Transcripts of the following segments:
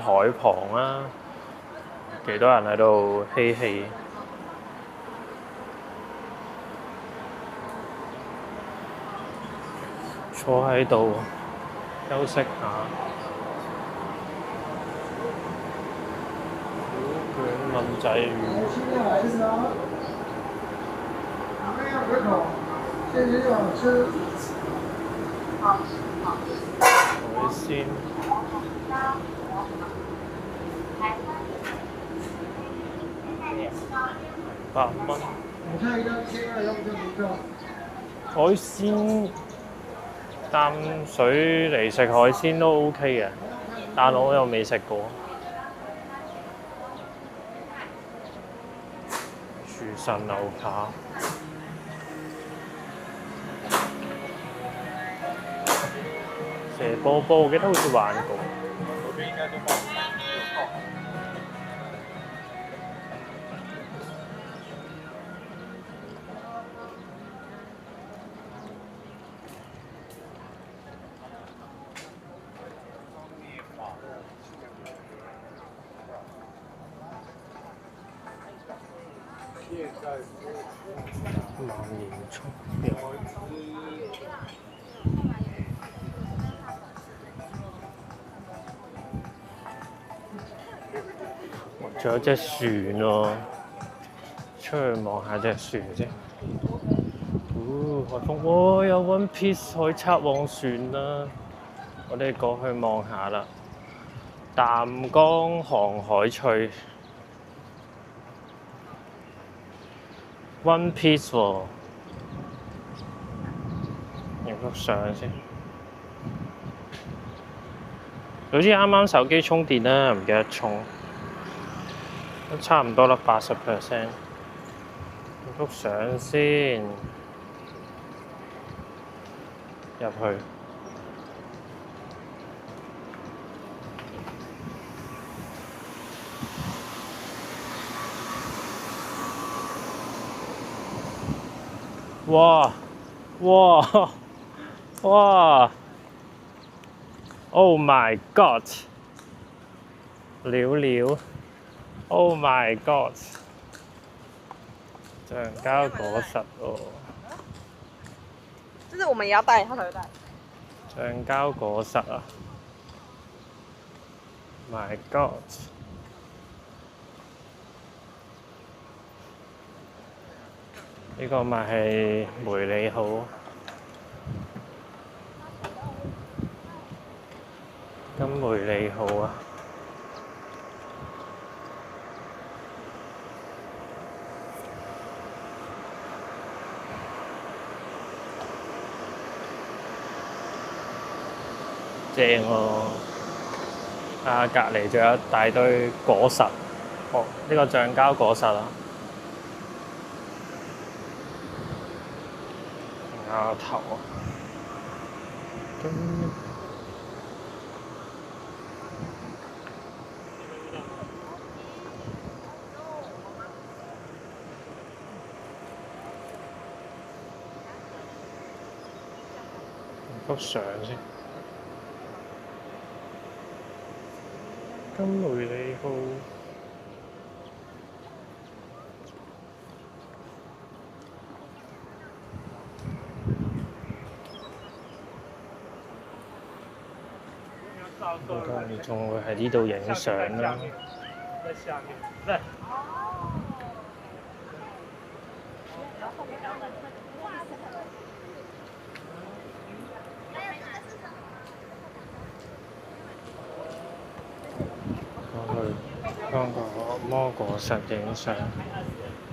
海旁啦，幾多人喺度嬉戲。坐喺度休息下。小卷炆仔魚。海鮮。8蚊。海鮮。淡水嚟食海鮮都 OK 嘅，但我又未食過。廚神牛扒。蛇波波，我記得好似玩過。嗰邊應該都冇。萬年葱有。仲有隻船喎，出去望下隻船啫。海風，哇！有 One Piece 海賊王船啦，我哋過去望下啦。淡江航海趣 One Piece 喎，影幅相先。好似啱啱手機充電啦，唔記得充。都差唔多啦，80%。影幅相先，入去。哇！哇！哇 ！Oh my god！ 了了 ！Oh my god！ 橡膠果實喎。就是我們也要帶，他才會帶。橡膠果實啊 ！My god！ 呢個咪係梅里號。金梅里號啊！正喎！啊，隔離仲有一大堆果實。哦，呢個橡膠果實啊！鴨頭啊！幅相先。金梅里號。我睇你仲會喺呢度影相啦。我去香港魔果實影相，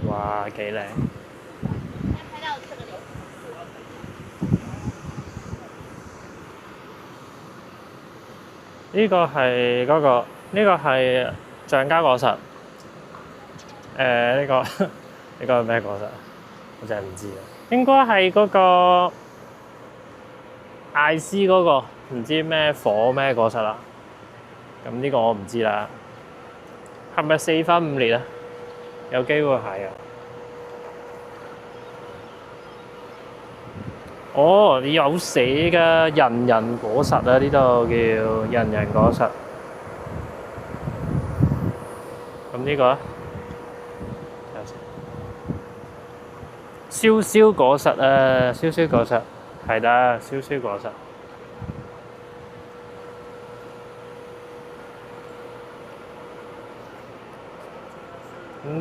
哇，幾靚！呢個係嗰個，呢個係橡膠果實。呢個呢個係咩果實？我真係唔知啊。應該係嗰個艾斯嗰個，唔知咩火咩果實啦。咁呢個我唔知啦。係咪4分5裂啊？有機會係啊。哦，你有寫㗎，人人果實啊！呢度叫人人果實。呢個啊，睇下先。燒燒果實啊，燒燒果實係啦，燒燒果實。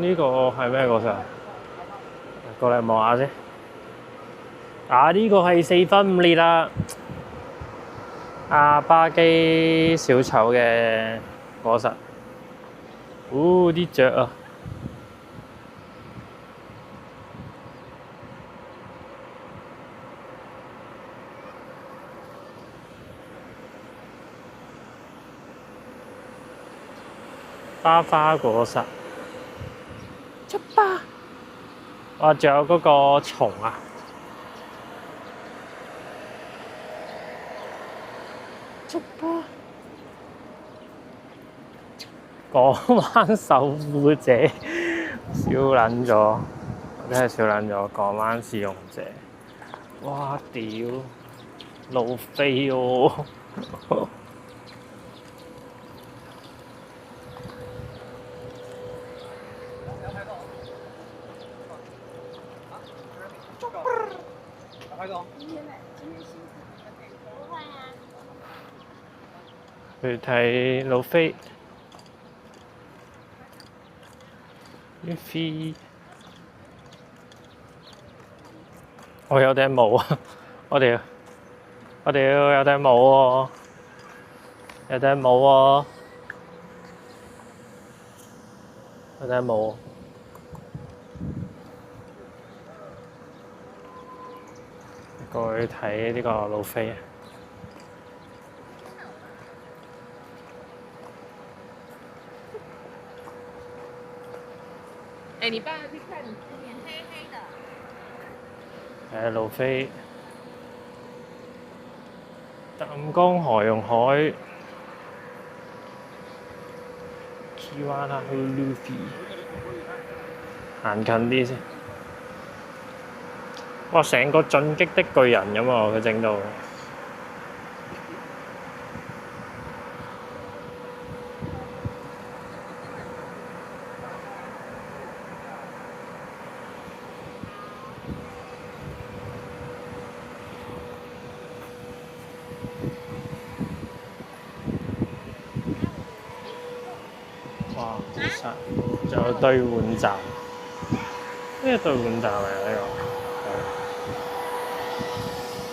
呢個係咩果實？過嚟望下先。啊！呢個係4分5裂啦，巴基小丑嘅果實。啲雀啊！花花果實。出吧！仲有嗰個蟲啊！出吧！港灣守護者，笑撚咗，我真係笑撚咗。港灣使用者，哇屌，路飛喎！去睇路飛。我有頂帽啊！我哋有頂帽喎，有頂帽喎，有頂帽。過去睇呢個路飛。你爸去看，脸黑黑的。路飛，淡江河用海 Kiwana Luffy， 行近啲先。哇！成個進擊的巨人咁啊！佢整到。哇！仲有兌換站，呢個兌換站嚟呢個，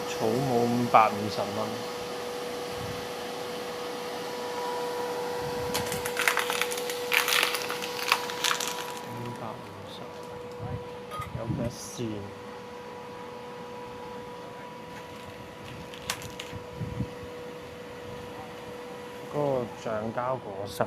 草帽550蚊。550，有咩線？嗰個橡膠果實。